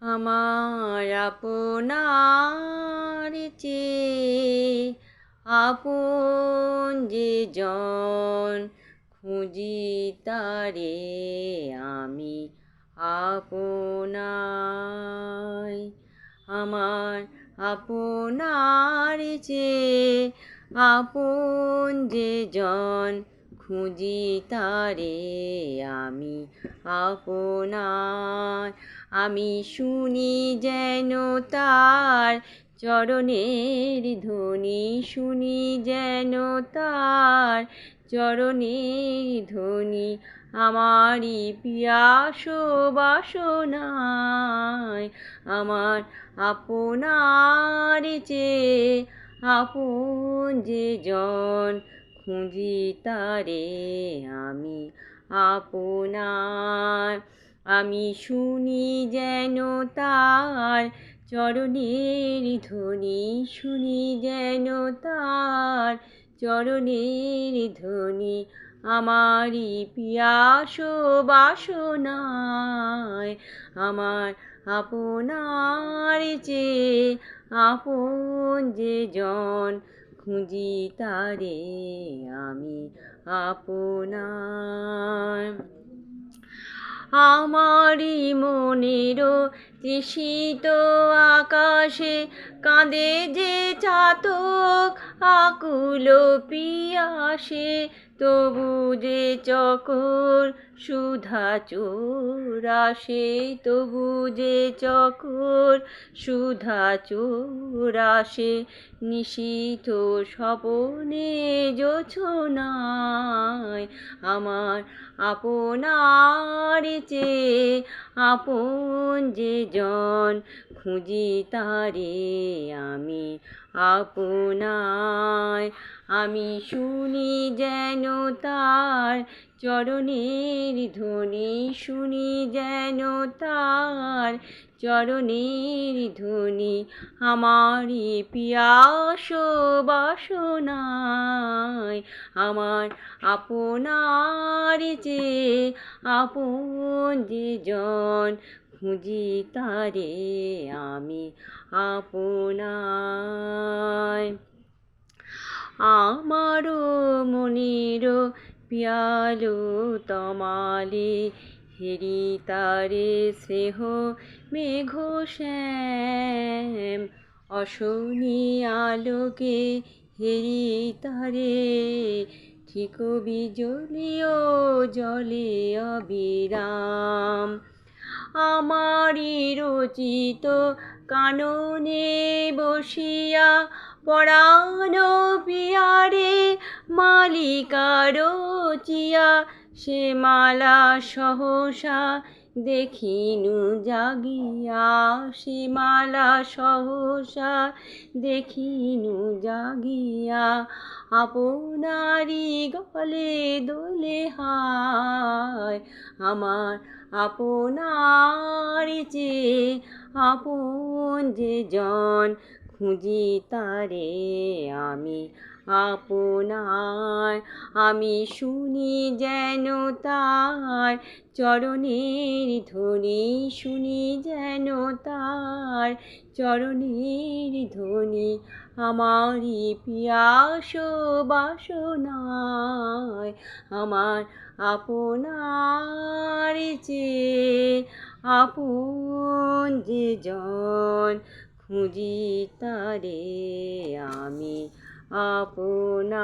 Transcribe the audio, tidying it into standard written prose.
আমার আপনার চেয়ে আপন যে জন, খুঁজি তারে আমি আপনায়। আমার আপনার চেয়ে আপন যে জন, খুঁজি তারে আমি আপনার। আমি শুনি যেন তার চরণের ধ্বনি, শুনি যেন তার চরণের ধ্বনি, আমারই পিয়াস বাসনায়। আমার আপনার চেয়ে আপন যে জন, খুঁজি তারে আমি আপনার। আমি শুনি যেন তার চরণের ধ্বনি, শুনি যেন তার চরণের ধ্বনি, আমারই পিয়াস বাসনায়। আমার আপনার চেয়ে আপন যে জন, খুঁজি তারে আমি আপনার। আমারই মনেরও তৃষিত আকাশে কাঁদে যে চাতক আকুল পিয়াসে, তবু যে চকর সুধা চোর আসে, তবু যে চকর সুধা চোর আসে, নিশীথ স্বপনে জোছনায়। আমার আপনার চেয়ে আপন যে জন, খুঁজি তারে আমি আপনায়। আমি শুনি যেন তার চরণের ধ্বনি, শুনি যেন তার চরণের ধ্বনি, আমারই পিয়াস বাসনায়। আমার আপনার চেয়ে আপন যে জন, খুঁজি তারে আমি আপনায়। আমারও মনেরও পিয়ালো তমালে, হেরি তারে স্নেহ মেঘ শ্যাম, অশনি আলোকে হেরি তারে, ঠিক বিজলিও জলে অবিরাম। আমারই রচিত কাননে বসিয়া পরাণ পিয়ারে মালিকা রচিয়া, সে মালা সহসা দেখিনু জাগিয়া, সে মালা সহসা দেখিনু জাগিয়া, আপনারি গলে দোলে হায়। আমার আপনার চেয়ে আপন যে জন, খুঁজি তারে আমি আপনার। আমি শুনি যেন তার চরণের ধ্বনি, শুনি যেন তার চরণের ধ্বনি, আমারই পিয়াস বাসনায়। আমার আপনার চেয়ে আপন যে জন, খুঁজি তারে আমি আপনার।